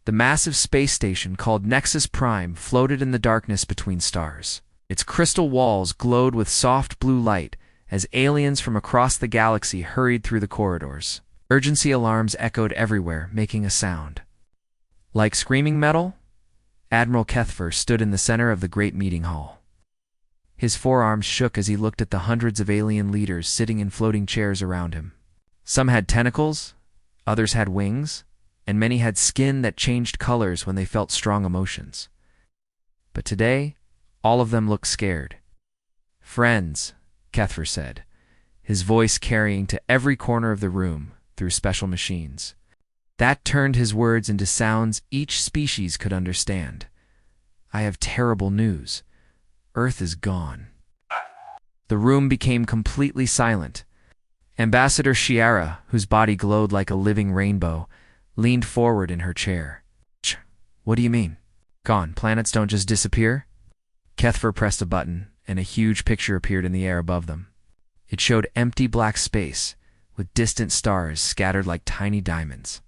The massive space station called Nexus Prime floated in the darkness between stars. Its crystal walls glowed with soft blue light as aliens from across the galaxy hurried through the corridors. Urgency alarms echoed everywhere, making a sound. Like screaming metal, Admiral Kethfer stood in the center of the great meeting hall. His forearms shook as he looked at the hundreds of alien leaders sitting in floating chairs around him. Some had tentacles, others had wings, and many had skin that changed colors when they felt strong emotions. But today, all of them looked scared. "Friends," Kethfer said, his voice carrying to every corner of the room through special machines. That turned his words into sounds each species could understand. "I have terrible news. Earth is gone." The room became completely silent. Ambassador Shiara, whose body glowed like a living rainbow, leaned forward in her chair. "What do you mean? Gone? Planets don't just disappear?" Kethfer pressed a button, and a huge picture appeared in the air above them. It showed empty black space, with distant stars scattered like tiny diamonds.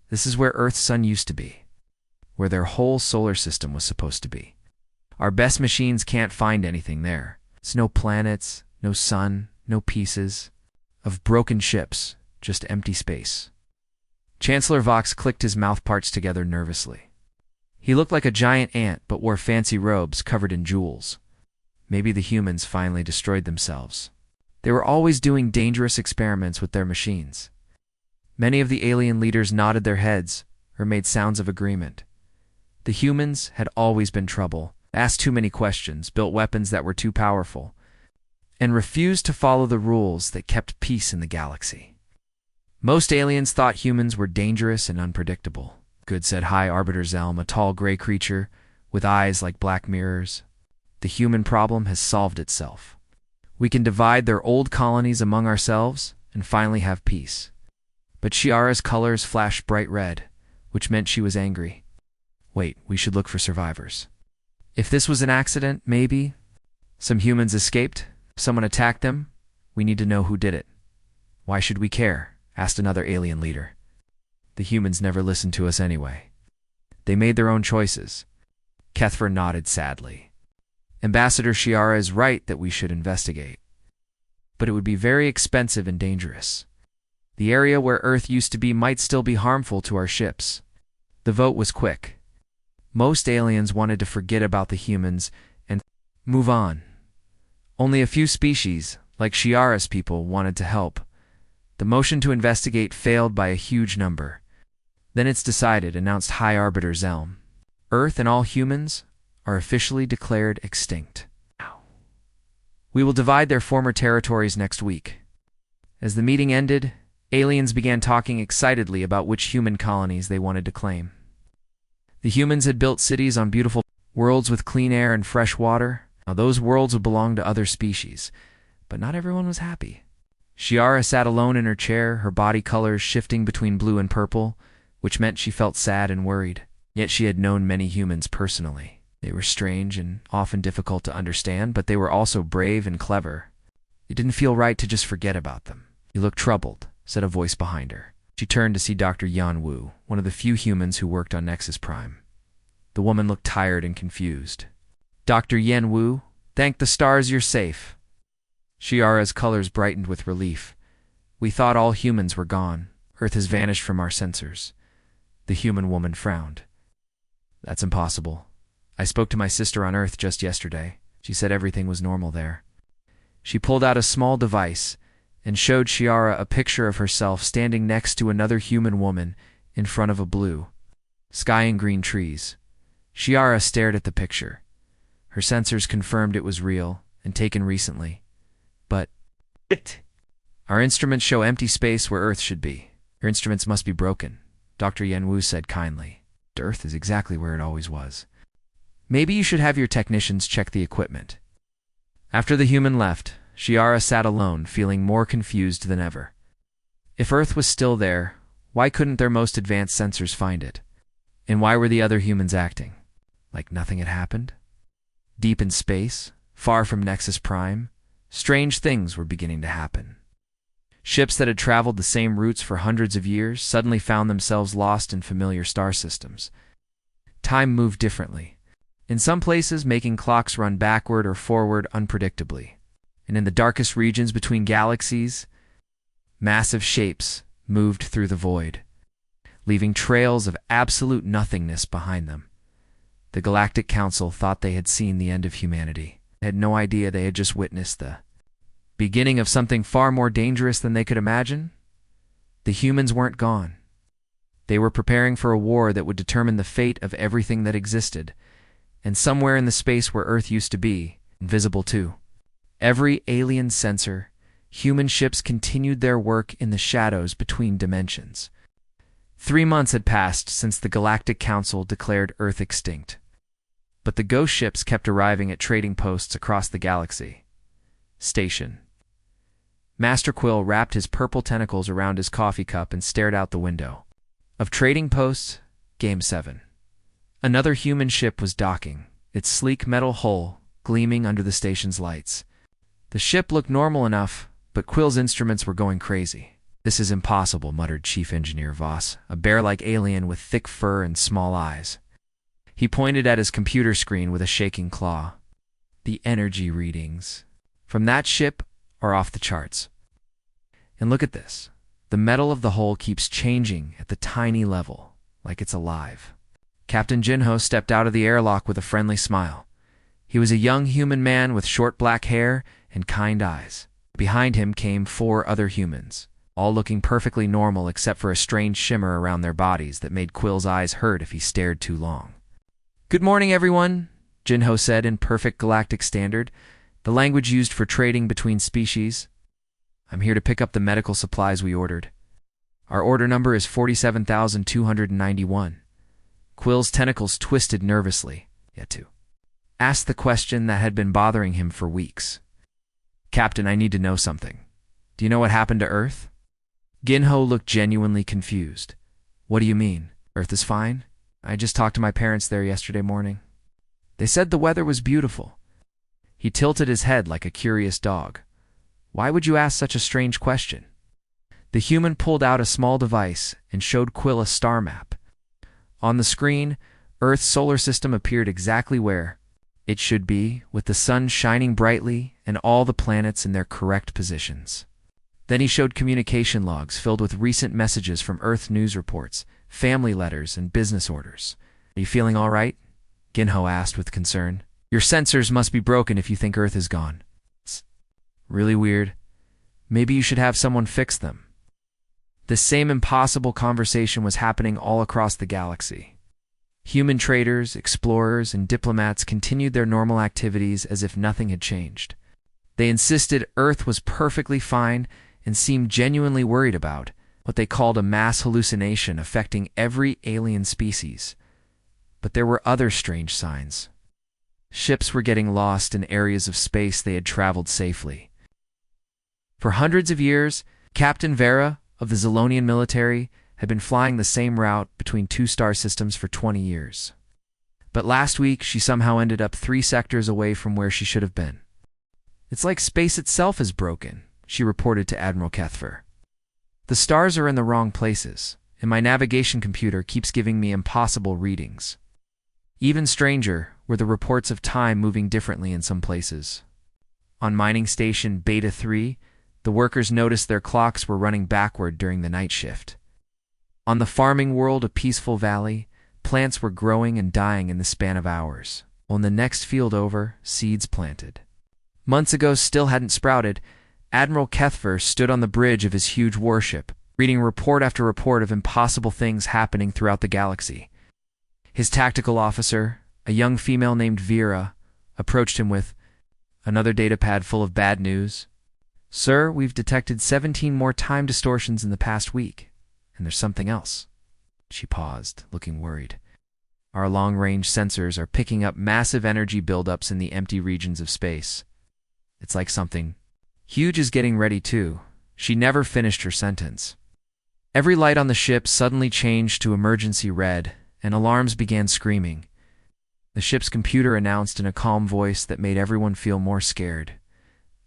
This is where Earth's sun used to be, where their whole solar system was supposed to be. Our best machines can't find anything there. It's no planets, no sun, no pieces of broken ships, just empty space. Chancellor Vox clicked his mouth parts together nervously. He looked like a giant ant but wore fancy robes covered in jewels. Maybe the humans finally destroyed themselves. They were always doing dangerous experiments with their machines. Many of the alien leaders nodded their heads or made sounds of agreement. The humans had always been trouble, asked too many questions, built weapons that were too powerful, and refused to follow the rules that kept peace in the galaxy. Most aliens thought humans were dangerous and unpredictable. Good, said High Arbiter Zelm, a tall gray creature with eyes like black mirrors. The human problem has solved itself. We can divide their old colonies among ourselves and finally have peace. But Shiara's colors flashed bright red, which meant she was angry. Wait, we should look for survivors. If this was an accident, maybe. Some humans escaped, someone attacked them. We need to know who did it. Why should we care? Asked another alien leader. The humans never listened to us anyway. They made their own choices. Kethfer nodded sadly. Ambassador Shiara is right that we should investigate. But it would be very expensive and dangerous. The area where Earth used to be might still be harmful to our ships. The vote was quick. Most aliens wanted to forget about the humans and move on. Only a few species, like Shiara's people, wanted to help. The motion to investigate failed by a huge number. Then it's decided, announced High Arbiter Zelm. Earth and all humans are officially declared extinct. We will divide their former territories next week. As the meeting ended, aliens began talking excitedly about which human colonies they wanted to claim. The humans had built cities on beautiful worlds with clean air and fresh water. Now those worlds would belong to other species, but not everyone was happy. Shiara sat alone in her chair, her body colors shifting between blue and purple, which meant she felt sad and worried. Yet she had known many humans personally. They were strange and often difficult to understand, but they were also brave and clever. It didn't feel right to just forget about them. "You look troubled," said a voice behind her. She turned to see Dr. Yan Wu, one of the few humans who worked on Nexus Prime. The woman looked tired and confused. "Dr. Yan Wu, thank the stars you're safe." Shiara's colors brightened with relief. "We thought all humans were gone. Earth has vanished from our sensors." The human woman frowned. "That's impossible. I spoke to my sister on Earth just yesterday. She said everything was normal there." She pulled out a small device and showed Shiara a picture of herself standing next to another human woman in front of a blue sky and green trees. Shiara stared at the picture. Her sensors confirmed it was real and taken recently. But our instruments show empty space where Earth should be. Your instruments must be broken, Dr. Yanwu said kindly. Earth is exactly where it always was. Maybe you should have your technicians check the equipment. After the human left, Shiara sat alone, feeling more confused than ever. If Earth was still there, why couldn't their most advanced sensors find it? And why were the other humans acting like nothing had happened? Deep in space, far from Nexus Prime, strange things were beginning to happen. Ships that had traveled the same routes for hundreds of years suddenly found themselves lost in familiar star systems. Time moved differently, in some places making clocks run backward or forward unpredictably. And in the darkest regions between galaxies, massive shapes moved through the void, leaving trails of absolute nothingness behind them. The Galactic Council thought they had seen the end of humanity. They had no idea they had just witnessed the beginning of something far more dangerous than they could imagine. The humans weren't gone. They were preparing for a war that would determine the fate of everything that existed, and somewhere in the space where Earth used to be, invisible too. Every alien sensor, human ships continued their work in the shadows between dimensions. 3 months had passed since the Galactic Council declared Earth extinct, but the ghost ships kept arriving at trading posts across the galaxy. Station. Master Quill wrapped his purple tentacles around his coffee cup and stared out the window. Of trading posts, Game 7. Another human ship was docking, its sleek metal hull gleaming under the station's lights. The ship looked normal enough, but Quill's instruments were going crazy. "This is impossible," muttered Chief Engineer Voss, a bear-like alien with thick fur and small eyes. He pointed at his computer screen with a shaking claw. "The energy readings from that ship are off the charts. And look at this. The metal of the hull keeps changing at the tiny level, like it's alive." Captain Jinho stepped out of the airlock with a friendly smile. He was a young human man with short black hair and kind eyes. Behind him came 4 other humans, all looking perfectly normal except for a strange shimmer around their bodies that made Quill's eyes hurt if he stared too long. "Good morning, everyone," Jinho said in perfect galactic standard, the language used for trading between species. "I'm here to pick up the medical supplies we ordered. Our order number is 47,291. Quill's tentacles twisted nervously, yet to ask the question that had been bothering him for weeks. "Captain, I need to know something. Do you know what happened to Earth?" Ginho looked genuinely confused. "What do you mean? Earth is fine? I just talked to my parents there yesterday morning. They said the weather was beautiful." He tilted his head like a curious dog. "Why would you ask such a strange question?" The human pulled out a small device and showed Quill a star map. On the screen, Earth's solar system appeared exactly where it should be, with the sun shining brightly and all the planets in their correct positions. Then he showed communication logs filled with recent messages from Earth news reports, family letters, and business orders. "Are you feeling all right?" Ginho asked with concern. "Your sensors must be broken if you think Earth is gone." "It's really weird. Maybe you should have someone fix them." The same impossible conversation was happening all across the galaxy. Human traders, explorers, and diplomats continued their normal activities as if nothing had changed. They insisted Earth was perfectly fine and seemed genuinely worried about what they called a mass hallucination affecting every alien species. But there were other strange signs. Ships were getting lost in areas of space they had traveled safely. For hundreds of years, Captain Vera of the Zilonian military had been flying the same route between 2 star systems for 20 years. But last week, she somehow ended up 3 sectors away from where she should have been. "It's like space itself is broken," she reported to Admiral Kethfer. "The stars are in the wrong places, and my navigation computer keeps giving me impossible readings." Even stranger were the reports of time moving differently in some places. On mining station Beta 3, the workers noticed their clocks were running backward during the night shift. On the farming world of Peaceful Valley, plants were growing and dying in the span of hours. On the next field over, seeds planted months ago still hadn't sprouted. Admiral Kethfer stood on the bridge of his huge warship, reading report after report of impossible things happening throughout the galaxy. His tactical officer, a young female named Vera, approached him with another datapad full of bad news. "Sir, we've detected 17 more time distortions in the past week, and there's something else." She paused, looking worried. "Our long-range sensors are picking up massive energy buildups in the empty regions of space. It's like something huge is getting ready too." She never finished her sentence. Every light on the ship suddenly changed to emergency red, and alarms began screaming. The ship's computer announced in a calm voice that made everyone feel more scared.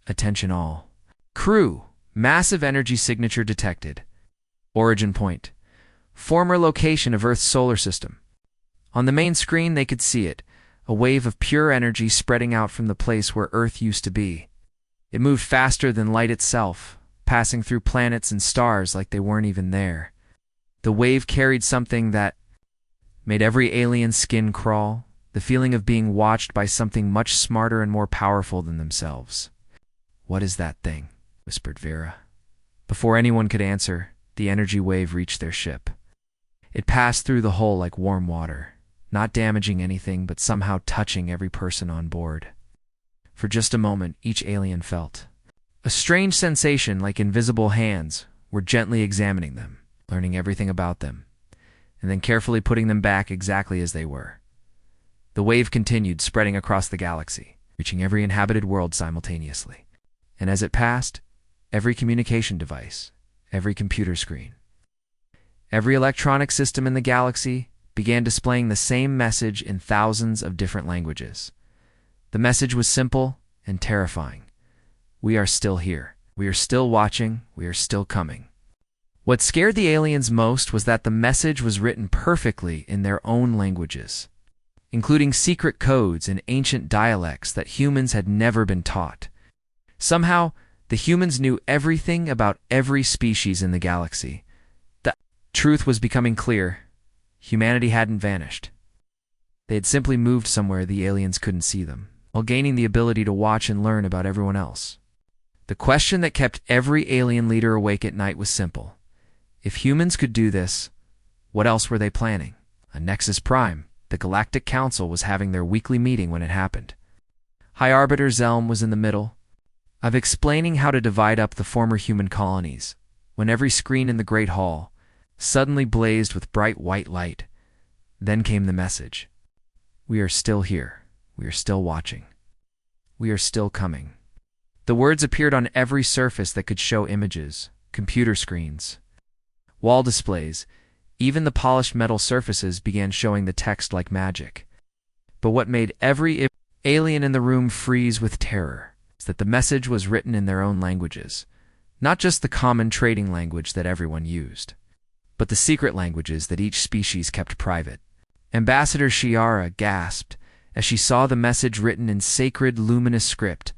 "Attention all. Crew, Massive energy signature detected. Origin point. Former location of Earth's solar system. On the main screen they could see it, a wave of pure energy spreading out from the place where Earth used to be. It moved faster than light itself, passing through planets and stars like they weren't even there. The wave carried something that made every alien's skin crawl, the feeling of being watched by something much smarter and more powerful than themselves. "What is that thing?" whispered Vera. Before anyone could answer, the energy wave reached their ship. It passed through the hull like warm water, not damaging anything but somehow touching every person on board. For just a moment, each alien felt a strange sensation like invisible hands were gently examining them, learning everything about them, and then carefully putting them back exactly as they were. The wave continued, spreading across the galaxy, reaching every inhabited world simultaneously. And as it passed, every communication device, every computer screen, every electronic system in the galaxy began displaying the same message in thousands of different languages. The message was simple and terrifying. We are still here. We are still watching. We are still coming. What scared the aliens most was that the message was written perfectly in their own languages, including secret codes and ancient dialects that humans had never been taught. Somehow, the humans knew everything about every species in the galaxy. The truth was becoming clear. Humanity hadn't vanished. They had simply moved somewhere the aliens couldn't see them, while gaining the ability to watch and learn about everyone else. The question that kept every alien leader awake at night was simple. If humans could do this, what else were they planning? On Nexus Prime, the Galactic Council was having their weekly meeting when it happened. High Arbiter Zelm was in the middle of explaining how to divide up the former human colonies, when every screen in the Great Hall suddenly blazed with bright white light. Then came the message. We are still here. We are still watching. We are still coming. The words appeared on every surface that could show images, computer screens, wall displays. Even the polished metal surfaces began showing the text like magic. But what made every alien in the room freeze with terror is that the message was written in their own languages, not just the common trading language that everyone used, but the secret languages that each species kept private. Ambassador Shiara gasped as she saw the message written in sacred, luminous script,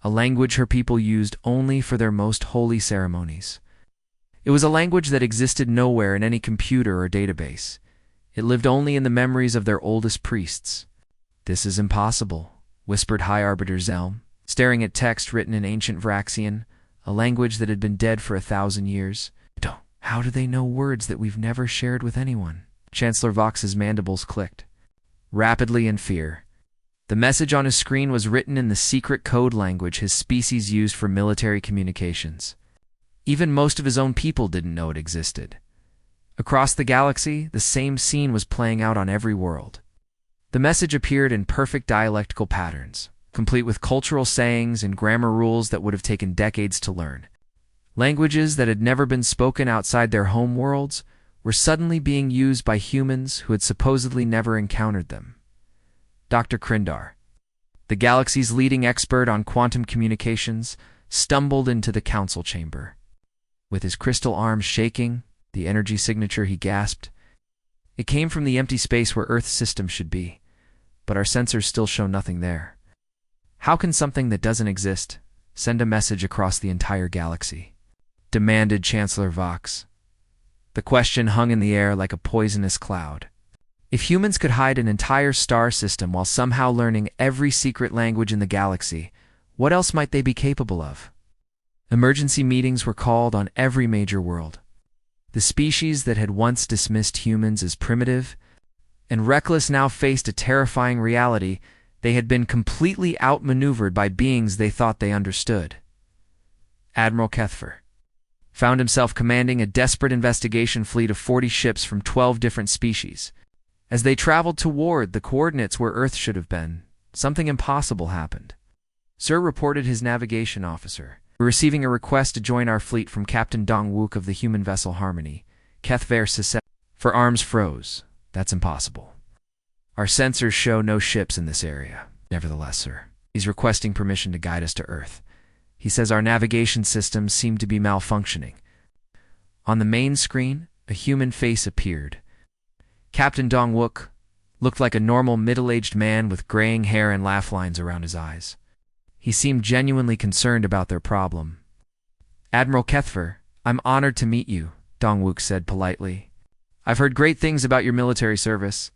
a language her people used only for their most holy ceremonies. It was a language that existed nowhere in any computer or database. It lived only in the memories of their oldest priests. "This is impossible," whispered High Arbiter Zelm, staring at text written in ancient Vraxian, a language that had been dead for 1,000 years. "How do they know words that we've never shared with anyone?" Chancellor Vox's mandibles clicked. Rapidly in fear, the message on his screen was written in the secret code language his species used for military communications. Even most of his own people didn't know it existed. Across the galaxy, the same scene was playing out on every world. The message appeared in perfect dialectical patterns, complete with cultural sayings and grammar rules that would have taken decades to learn. Languages that had never been spoken outside their home worlds were suddenly being used by humans who had supposedly never encountered them. Dr. Krindar, the galaxy's leading expert on quantum communications, stumbled into the council chamber. With his crystal arms shaking, the energy signature he gasped. It came from the empty space where Earth's system should be, but our sensors still show nothing there. How can something that doesn't exist send a message across the entire galaxy? Demanded Chancellor Vox. The question hung in the air like a poisonous cloud. If humans could hide an entire star system while somehow learning every secret language in the galaxy, what else might they be capable of? Emergency meetings were called on every major world. The species that had once dismissed humans as primitive and reckless now faced a terrifying reality. They had been completely outmaneuvered by beings they thought they understood. Admiral Kethfer found himself commanding a desperate investigation fleet of 40 ships from 12 different species. As they traveled toward the coordinates where Earth should have been, something impossible happened. Sir reported his navigation officer. "We're receiving a request to join our fleet from Captain Dong Wook of the human vessel Harmony. Kethver Sisset." For arms froze. "That's impossible. Our sensors show no ships in this area." "Nevertheless, sir, he's requesting permission to guide us to Earth. He says our navigation systems seem to be malfunctioning. On the main screen, a human face appeared. Captain Dong-wook looked like a normal middle-aged man with graying hair and laugh lines around his eyes. He seemed genuinely concerned about their problem. "Admiral Kethfer, I'm honored to meet you," Dong-wook said politely. "I've heard great things about your military service.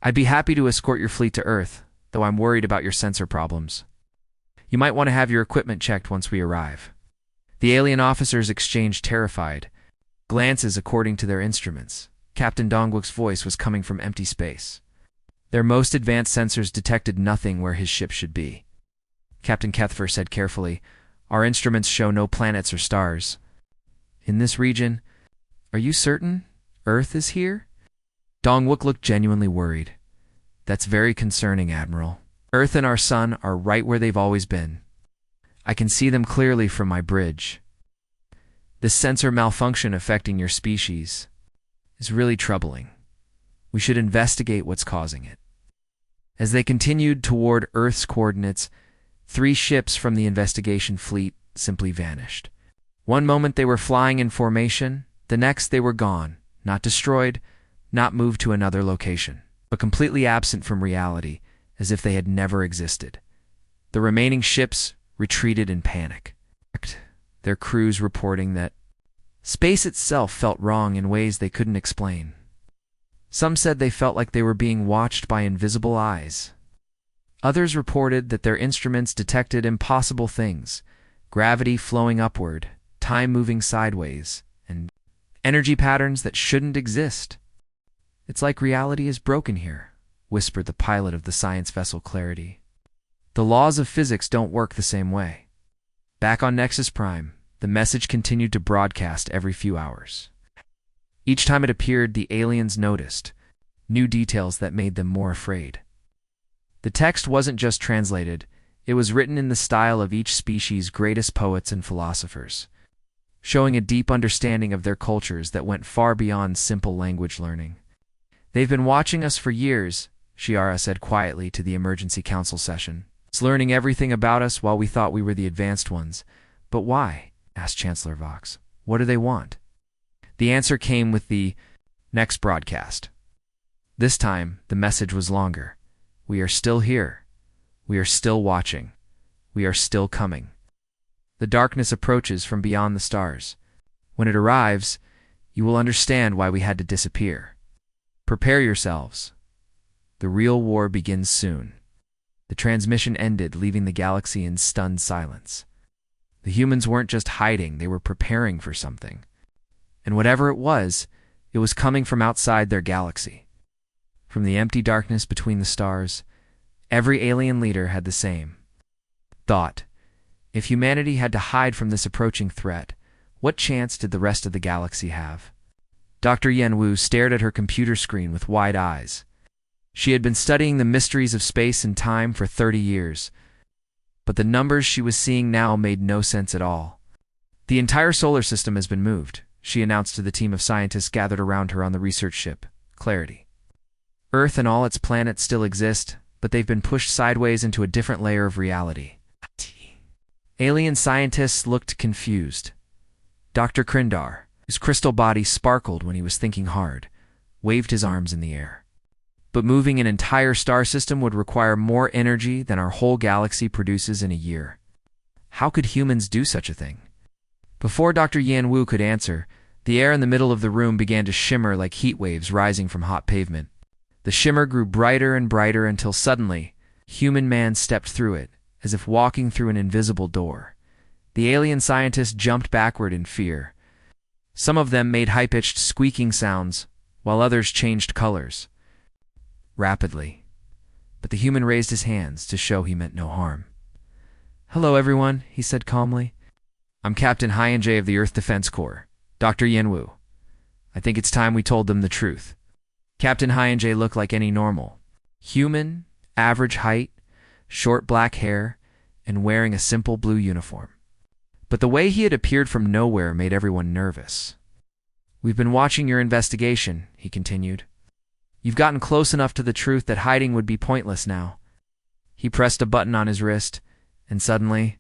I'd be happy to escort your fleet to Earth, though I'm worried about your sensor problems. You might want to have your equipment checked once we arrive." The alien officers exchanged terrified glances according to their instruments. Captain Dong-wook's voice was coming from empty space. Their most advanced sensors detected nothing where his ship should be. Captain Kethfer said carefully, "Our instruments show no planets or stars. In this region, are you certain Earth is here?" Dong-wook looked genuinely worried. "That's very concerning, Admiral. Earth and our sun are right where they've always been. I can see them clearly from my bridge. This sensor malfunction affecting your species is really troubling. We should investigate what's causing it." As they continued toward Earth's coordinates, 3 ships from the investigation fleet simply vanished. One moment they were flying in formation, the next they were gone, not destroyed, not moved to another location, but completely absent from reality, as if they had never existed. The remaining ships retreated in panic, their crews reporting that space itself felt wrong in ways they couldn't explain. Some said they felt like they were being watched by invisible eyes. Others reported that their instruments detected impossible things, gravity flowing upward, time moving sideways, and energy patterns that shouldn't exist. "It's like reality is broken here," whispered the pilot of the science vessel Clarity. "The laws of physics don't work the same way." Back on Nexus Prime, the message continued to broadcast every few hours. Each time it appeared, the aliens noticed new details that made them more afraid. The text wasn't just translated, it was written in the style of each species' greatest poets and philosophers, showing a deep understanding of their cultures that went far beyond simple language learning. "They've been watching us for years," Shiara said quietly to the emergency council session. "It's learning everything about us while we thought we were the advanced ones." "But why?" asked Chancellor Vox. "What do they want?" The answer came with the next broadcast. This time, the message was longer. "We are still here. We are still watching. We are still coming. The darkness approaches from beyond the stars. When it arrives, you will understand why we had to disappear. Prepare yourselves. The real war begins soon." The transmission ended, leaving the galaxy in stunned silence. The humans weren't just hiding, they were preparing for something. And whatever it was coming from outside their galaxy. From the empty darkness between the stars, every alien leader had the same thought. If humanity had to hide from this approaching threat, what chance did the rest of the galaxy have? Dr. Yenwu stared at her computer screen with wide eyes. She had been studying the mysteries of space and time for 30 years, but the numbers she was seeing now made no sense at all. "The entire solar system has been moved," she announced to the team of scientists gathered around her on the research ship, Clarity. "Earth and all its planets still exist, but they've been pushed sideways into a different layer of reality." Alien scientists looked confused. Dr. Krindar, whose crystal body sparkled when he was thinking hard, waved his arms in the air. "But moving an entire star system would require more energy than our whole galaxy produces in a year. How could humans do such a thing?" Before Dr. Yanwu could answer, the air in the middle of the room began to shimmer like heat waves rising from hot pavement. The shimmer grew brighter and brighter until suddenly, human man stepped through it, as if walking through an invisible door. The alien scientists jumped backward in fear. Some of them made high-pitched squeaking sounds, while others changed colors rapidly. But the human raised his hands to show he meant no harm. "Hello, everyone," he said calmly. "I'm Captain Hyunjae of the Earth Defense Corps, Dr. Yenwu. I think it's time we told them the truth." Captain Hyunjae looked like any normal human, average height, short black hair, and wearing a simple blue uniform. But the way he had appeared from nowhere made everyone nervous. "We've been watching your investigation," he continued. "You've gotten close enough to the truth that hiding would be pointless now." He pressed a button on his wrist, and suddenly,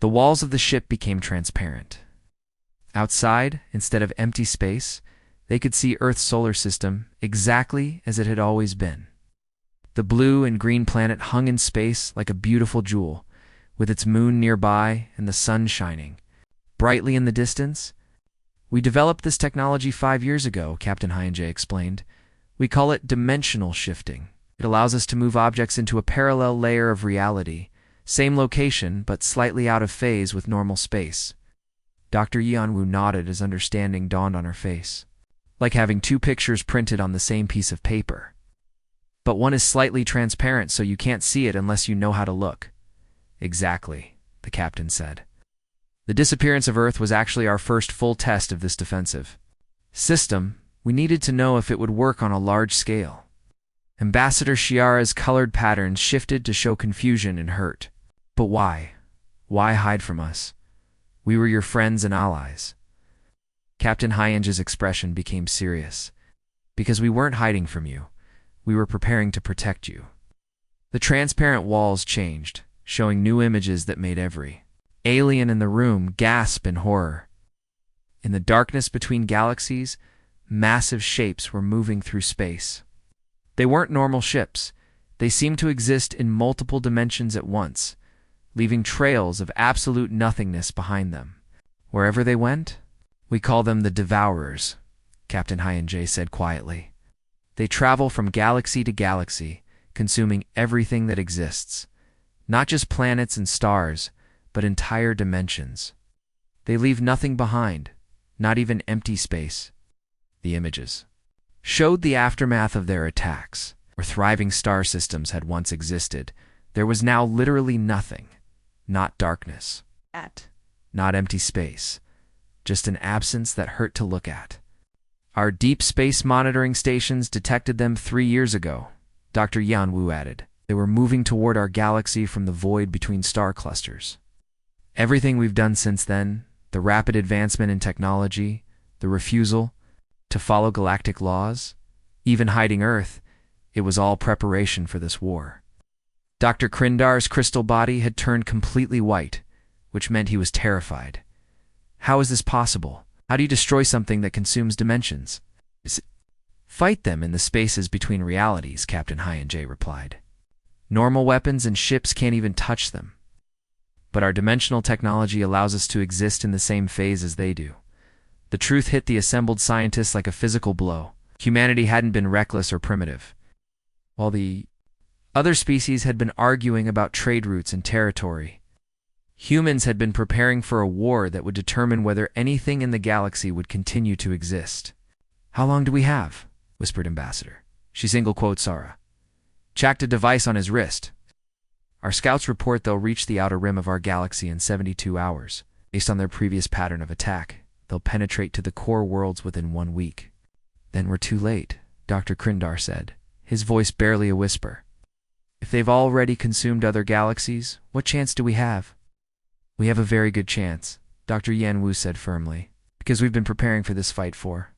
The walls of the ship became transparent. Outside, instead of empty space, they could see Earth's solar system exactly as it had always been. The blue and green planet hung in space like a beautiful jewel, with its moon nearby and the sun shining brightly in the distance. "We developed this technology 5 years ago," Captain Hyunjae explained. "We call it dimensional shifting. It allows us to move objects into a parallel layer of reality, same location but slightly out of phase with normal space." Dr. Yeonwoo nodded as understanding dawned on her face. "Like having two pictures printed on the same piece of paper. But one is slightly transparent so you can't see it unless you know how to look." "Exactly," the captain said. "The disappearance of Earth was actually our first full test of this defensive system. We needed to know if it would work on a large scale." Ambassador Shiara's colored patterns shifted to show confusion and hurt. "But why? Why hide from us? We were your friends and allies." Captain Hyunjae's expression became serious. "Because we weren't hiding from you. We were preparing to protect you." The transparent walls changed, showing new images that made every alien in the room gasp in horror. In the darkness between galaxies, massive shapes were moving through space. They weren't normal ships. They seemed to exist in multiple dimensions at once, leaving trails of absolute nothingness behind them. Wherever they went, "We call them the Devourers," Captain Hyunjae said quietly. "They travel from galaxy to galaxy, consuming everything that exists. Not just planets and stars, but entire dimensions. They leave nothing behind, not even empty space." The images showed the aftermath of their attacks. Where thriving star systems had once existed, there was now literally nothing. Not darkness. Not empty space. Just an absence that hurt to look at. "Our deep space monitoring stations detected them 3 years ago," Dr. Yeonwoo added. "They were moving toward our galaxy from the void between star clusters. Everything we've done since then, the rapid advancement in technology, the refusal to follow galactic laws, even hiding Earth, it was all preparation for this war." Dr. Krindar's crystal body had turned completely white, which meant he was terrified. "How is this possible? How do you destroy something that consumes dimensions?" "Fight them in the spaces between realities," Captain Hyunjae replied. "Normal weapons and ships can't even touch them. But our dimensional technology allows us to exist in the same phase as they do." The truth hit the assembled scientists like a physical blow. Humanity hadn't been reckless or primitive. While the other species had been arguing about trade routes and territory, humans had been preparing for a war that would determine whether anything in the galaxy would continue to exist. "How long do we have?" whispered Ambassador. She single-quote Sara. Checked a device on his wrist. "Our scouts report they'll reach the outer rim of our galaxy in 72 hours. Based on their previous pattern of attack, they'll penetrate to the core worlds within 1 week." "Then we're too late," Dr. Krindar said, his voice barely a whisper. "If they've already consumed other galaxies, what chance do we have?" "We have a very good chance," Dr. Yeonwoo said firmly, "because we've been preparing for this fight for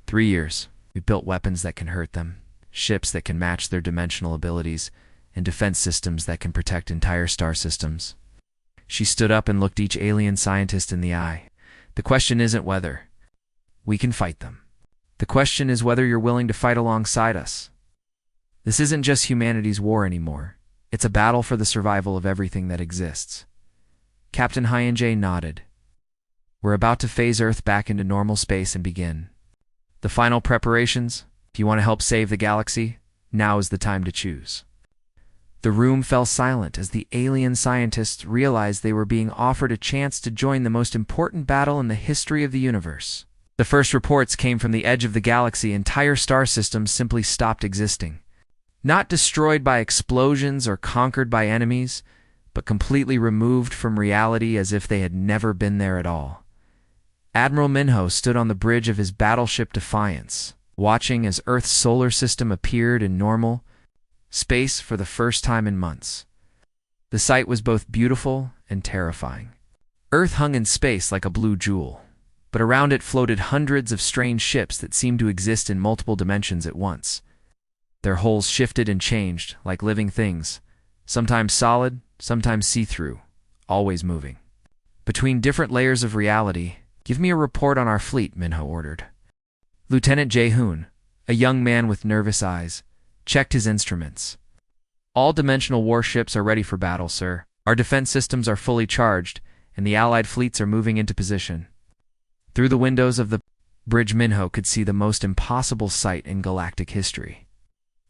3 years. We've built weapons that can hurt them, ships that can match their dimensional abilities, and defense systems that can protect entire star systems." She stood up and looked each alien scientist in the eye. "The question isn't whether we can fight them. The question is whether you're willing to fight alongside us. This isn't just humanity's war anymore. It's a battle for the survival of everything that exists." Captain Hyunjae nodded. "We're about to phase Earth back into normal space and begin the final preparations. If you want to help save the galaxy, now is the time to choose." The room fell silent as the alien scientists realized they were being offered a chance to join the most important battle in the history of the universe. The first reports came from the edge of the galaxy. Entire star systems simply stopped existing. Not destroyed by explosions or conquered by enemies, but completely removed from reality as if they had never been there at all. Admiral Minho stood on the bridge of his battleship Defiance, watching as Earth's solar system appeared in normal space for the first time in months. The sight was both beautiful and terrifying. Earth hung in space like a blue jewel, but around it floated hundreds of strange ships that seemed to exist in multiple dimensions at once. Their hulls shifted and changed like living things, sometimes solid, sometimes see-through, always moving. between different layers of reality. Give me a report on our fleet, Minho ordered. Lieutenant Jae-hoon, a young man with nervous eyes, checked his instruments. All dimensional warships are ready for battle, sir. Our defense systems are fully charged, and the Allied fleets are moving into position. Through the windows of the bridge, Minho could see the most impossible sight in galactic history.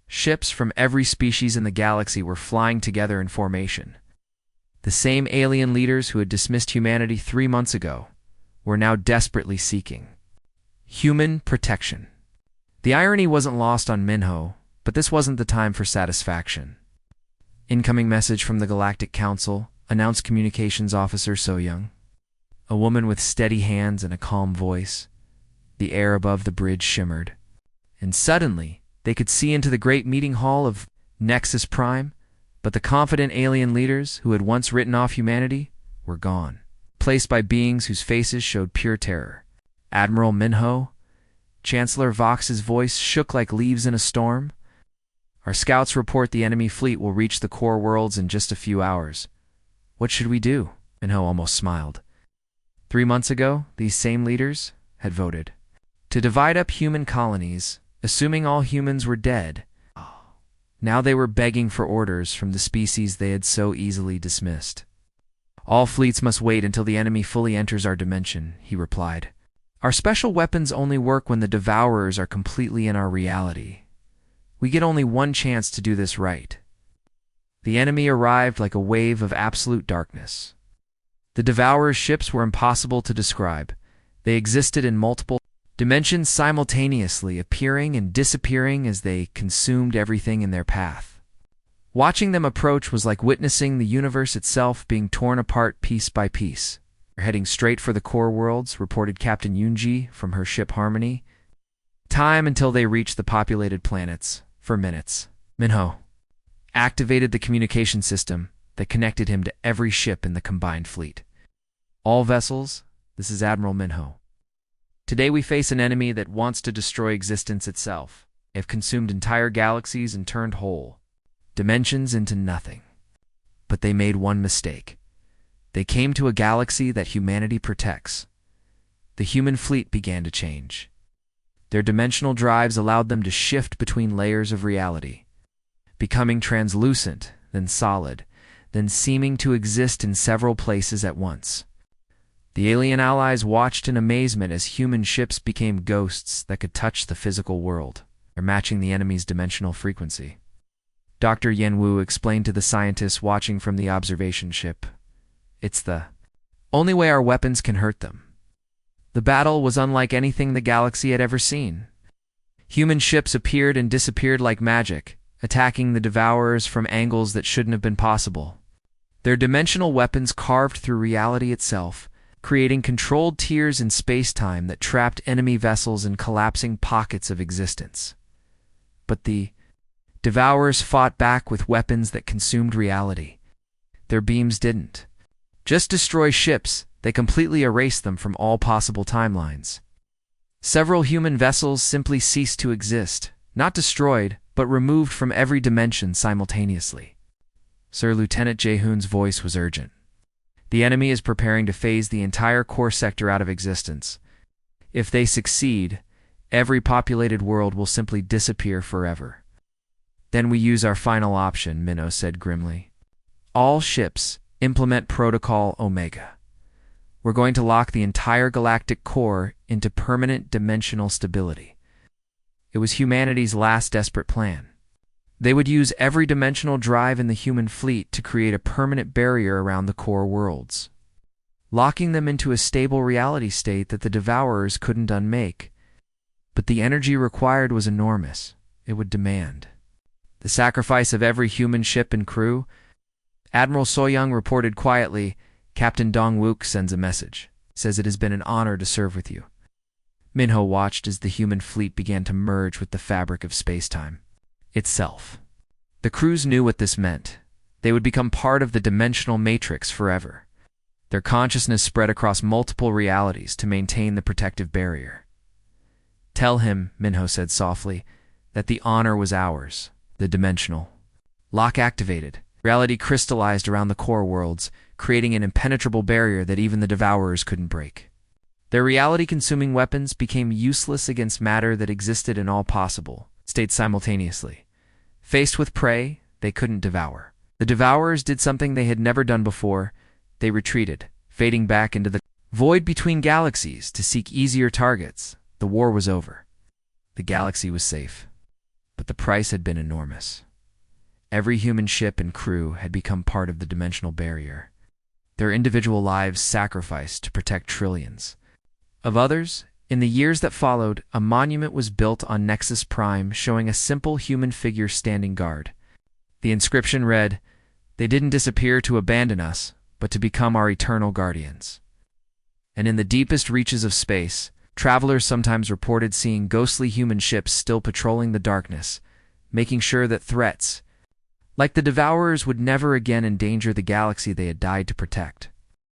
Ships from every species in the galaxy were flying together in formation. The same alien leaders who had dismissed humanity 3 months ago were now desperately seeking human protection. The irony wasn't lost on Minho, but this wasn't the time for satisfaction. Incoming message from the Galactic Council, announced Communications Officer So-young. A woman with steady hands and a calm voice. The air above the bridge shimmered. And suddenly, they could see into the great meeting hall of Nexus Prime, but the confident alien leaders who had once written off humanity were gone, placed by beings whose faces showed pure terror. Admiral Minho, Chancellor Vox's voice shook like leaves in a storm. Our scouts report the enemy fleet will reach the core worlds in just a few hours. What should we do? Minho almost smiled. 3 months ago, these same leaders had voted to divide up human colonies, assuming all humans were dead. Now they were begging for orders from the species they had so easily dismissed. All fleets must wait until the enemy fully enters our dimension, he replied. Our special weapons only work when the Devourers are completely in our reality. We get only one chance to do this right. The enemy arrived like a wave of absolute darkness. The Devourers' ships were impossible to describe. They existed in multiple dimensions simultaneously, appearing and disappearing as they consumed everything in their path. Watching them approach was like witnessing the universe itself being torn apart piece by piece. They're heading straight for the core worlds, reported Captain Yoonji from her ship Harmony. Time until they reach the populated planets. For minutes. Minho activated the communication system that connected him to every ship in the combined fleet. All vessels, this is Admiral Minho. Today we face an enemy that wants to destroy existence itself. They have consumed entire galaxies and turned whole dimensions into nothing. But they made one mistake. They came to a galaxy that humanity protects. The human fleet began to change. Their dimensional drives allowed them to shift between layers of reality, becoming translucent, then solid, then seeming to exist in several places at once. The alien allies watched in amazement as human ships became ghosts that could touch the physical world, or matching the enemy's dimensional frequency. Dr. Yenwu explained to the scientists watching from the observation ship, "It's the only way our weapons can hurt them." The battle was unlike anything the galaxy had ever seen. Human ships appeared and disappeared like magic, attacking the Devourers from angles that shouldn't have been possible. Their dimensional weapons carved through reality itself, creating controlled tiers in space-time that trapped enemy vessels in collapsing pockets of existence. But the Devourers fought back with weapons that consumed reality. Their beams didn't just destroy ships, they completely erased them from all possible timelines. Several human vessels simply ceased to exist, not destroyed, but removed from every dimension simultaneously. Sir, Lieutenant Jae-hoon's voice was urgent. The enemy is preparing to phase the entire core sector out of existence. If they succeed, every populated world will simply disappear forever. Then we use our final option, Minho said grimly. All ships implement Protocol Omega. We're going to lock the entire galactic core into permanent dimensional stability. It was humanity's last desperate plan. They would use every dimensional drive in the human fleet to create a permanent barrier around the core worlds, locking them into a stable reality state that the Devourers couldn't unmake. But the energy required was enormous. It would demand the sacrifice of every human ship and crew. Admiral So-young reported quietly, "Captain Dong-wook sends a message. Says it has been an honor to serve with you." Minho watched as the human fleet began to merge with the fabric of space-time itself. The crews knew what this meant. They would become part of the dimensional matrix forever. Their consciousness spread across multiple realities to maintain the protective barrier. "Tell him," Minho said softly, "that the honor was ours, the dimensional. Lock activated. Reality crystallized around the core worlds, creating an impenetrable barrier that even the Devourers couldn't break. Their reality-consuming weapons became useless against matter that existed in all possible states simultaneously. Faced with prey, they couldn't devour. The Devourers did something they had never done before. They retreated, fading back into the void between galaxies to seek easier targets. The war was over. The galaxy was safe. But the price had been enormous. Every human ship and crew had become part of the dimensional barrier, their individual lives sacrificed to protect trillions of others. In the years that followed, a monument was built on Nexus Prime showing a simple human figure standing guard. The inscription read, "They didn't disappear to abandon us, but to become our eternal guardians." And in the deepest reaches of space, travelers sometimes reported seeing ghostly human ships still patrolling the darkness, making sure that threats, like the Devourers, would never again endanger the galaxy they had died to protect.